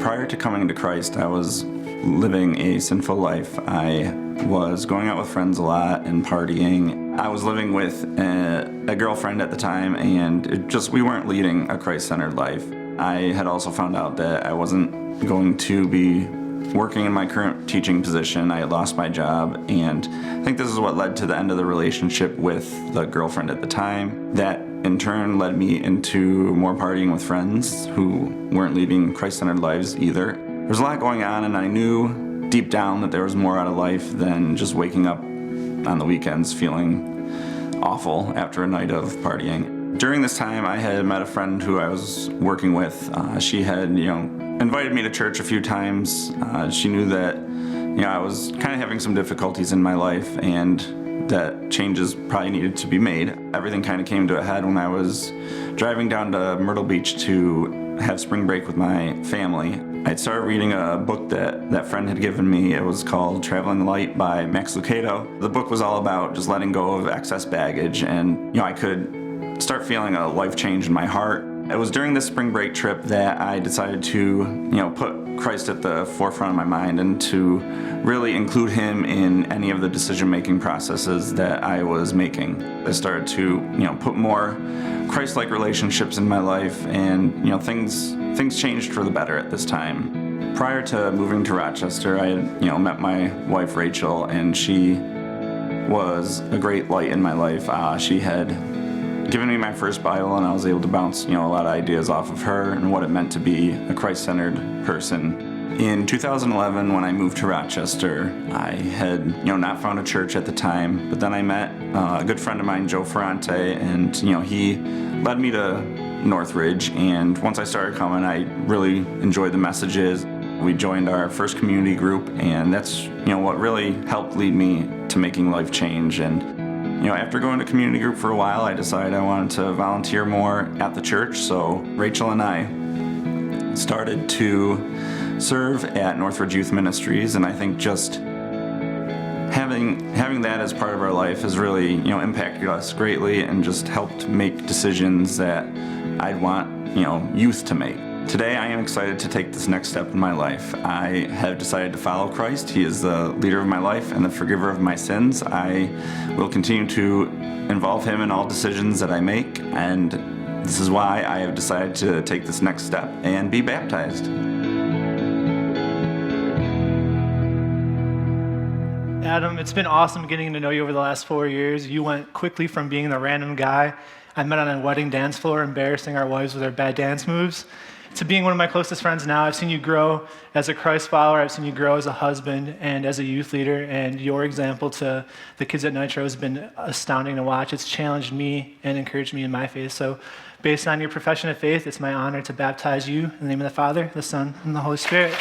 Prior to coming to Christ, I was living a sinful life. I was going out with friends a lot and partying. I was living with a girlfriend at the time, and we weren't leading a Christ-centered life. I had also found out that I wasn't going to be working in my current teaching position. I had lost my job, and I think this is what led to the end of the relationship with the girlfriend at the time. That in turn led me into more partying with friends who weren't leading Christ-centered lives either. There was a lot going on, and I knew deep down that there was more out of life than just waking up on the weekends feeling awful after a night of partying. During this time, I had met a friend who I was working with. She had, invited me to church a few times. She knew that, I was kind of having some difficulties in my life and that changes probably needed to be made. Everything kind of came to a head when I was driving down to Myrtle Beach to have spring break with my family. I'd started reading a book that friend had given me. It was called Traveling Light by Max Lucado. The book was all about just letting go of excess baggage, and I could start feeling a life change in my heart. It was during this spring break trip that I decided to, put Christ at the forefront of my mind and to really include him in any of the decision-making processes that I was making. I started to, put more Christ-like relationships in my life, and, things changed for the better at this time. Prior to moving to Rochester, I had, met my wife Rachel, and she was a great light in my life. She had given me my first Bible, and I was able to bounce, a lot of ideas off of her and what it meant to be a Christ-centered person. In 2011, when I moved to Rochester, I had, not found a church at the time, but then I met a good friend of mine, Joe Ferrante, and, he led me to Northridge, and once I started coming, I really enjoyed the messages. We joined our first community group, and that's, what really helped lead me to making life change. And after going to community group for a while, I decided I wanted to volunteer more at the church, so Rachel and I started to serve at Northridge Youth Ministries, and I think just having that as part of our life has really, impacted us greatly and just helped make decisions that I'd want, youth to make. Today, I am excited to take this next step in my life. I have decided to follow Christ. He is the leader of my life and the forgiver of my sins. I will continue to involve him in all decisions that I make, and this is why I have decided to take this next step and be baptized. Adam, it's been awesome getting to know you over the last 4 years. You went quickly from being the random guy I met on a wedding dance floor embarrassing our wives with our bad dance moves to being one of my closest friends now. I've seen you grow as a Christ follower. I've seen you grow as a husband and as a youth leader, and your example to the kids at Nitro has been astounding to watch. It's challenged me and encouraged me in my faith. So based on your profession of faith, it's my honor to baptize you in the name of the Father, the Son, and the Holy Spirit.